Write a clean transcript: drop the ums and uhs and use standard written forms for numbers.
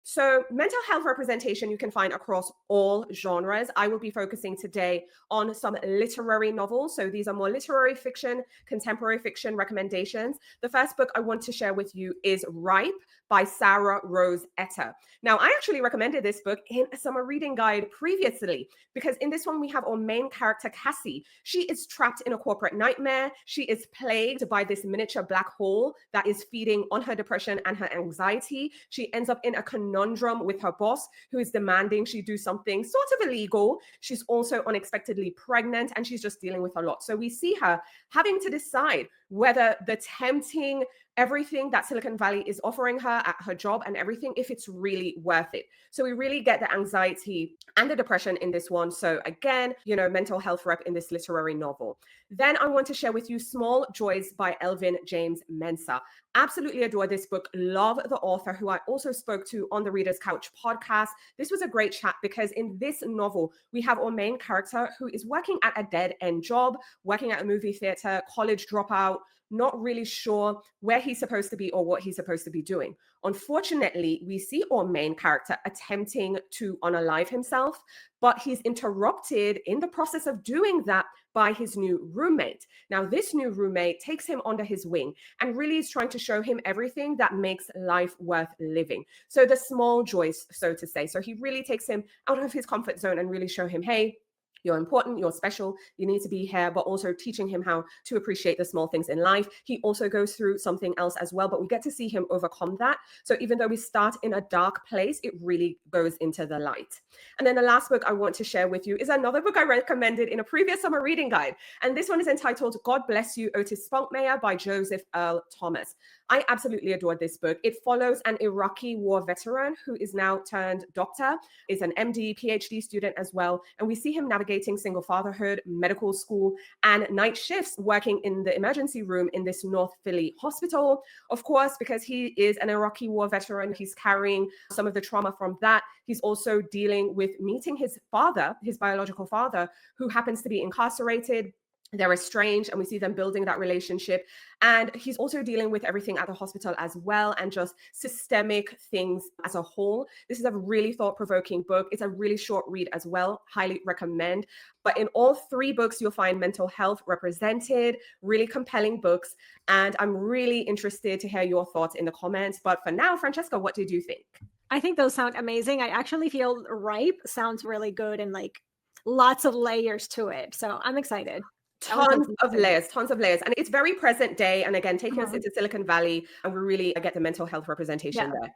So, mental health representation you can find across all genres. I will be focusing today on some literary novels. So, these are more literary fiction, contemporary fiction recommendations. The first book I want to share with you is Ripe by Sarah Rose Etter. Now, I actually recommended this book in a summer reading guide previously because in this one we have our main character, Cassie. She is trapped in a corporate nightmare. She is plagued by this miniature black hole that is feeding on her depression and her anxiety. She ends up in a conundrum with her boss, who is demanding she do something sort of illegal. She's also unexpectedly pregnant and she's just dealing with a lot. So we see her having to decide whether the tempting everything that Silicon Valley is offering her at her job and everything, if it's really worth it. So we really get the anxiety and the depression in this one. So again, mental health rep in this literary novel. Then I want to share with you Small Joys by Elvin James Mensah. Absolutely adore this book. Love the author, who I also spoke to on the Reader's Couch podcast. This was a great chat because in this novel, we have our main character who is working at a dead end job, working at a movie theater, college dropout, not really sure where he's supposed to be or what he's supposed to be doing. Unfortunately, we see our main character attempting to unalive himself, but he's interrupted in the process of doing that by his new roommate. Now, this new roommate takes him under his wing and really is trying to show him everything that makes life worth living. So the small joys, so to say. So he really takes him out of his comfort zone and really show him, hey, you're important, you're special, you need to be here, but also teaching him how to appreciate the small things in life. He also goes through something else as well, but we get to see him overcome that. So even though we start in a dark place, it really goes into the light. And then the last book I want to share with you is another book I recommended in a previous summer reading guide. And this one is entitled God Bless You, Otis Spunkmeyer by Joseph Earl Thomas. I absolutely adored this book. It follows an Iraqi war veteran who is now turned doctor, is an MD, PhD student as well. And we see him navigating single fatherhood, medical school, and night shifts working in the emergency room in this North Philly hospital. Of course, because he is an Iraqi war veteran, he's carrying some of the trauma from that. He's also dealing with meeting his father, his biological father, who happens to be incarcerated. They're estranged and we see them building that relationship. And he's also dealing with everything at the hospital as well and just systemic things as a whole. This is a really thought-provoking book. It's a really short read as well. Highly recommend. But in all three books, you'll find mental health represented, really compelling books. And I'm really interested to hear your thoughts in the comments. But for now, Francesca, what did you think? I think those sound amazing. I actually feel Ripe sounds really good and like lots of layers to it. So I'm excited. Tons of layers. And it's very present day. And again, taking us into Silicon Valley, and we really get the mental health representation there.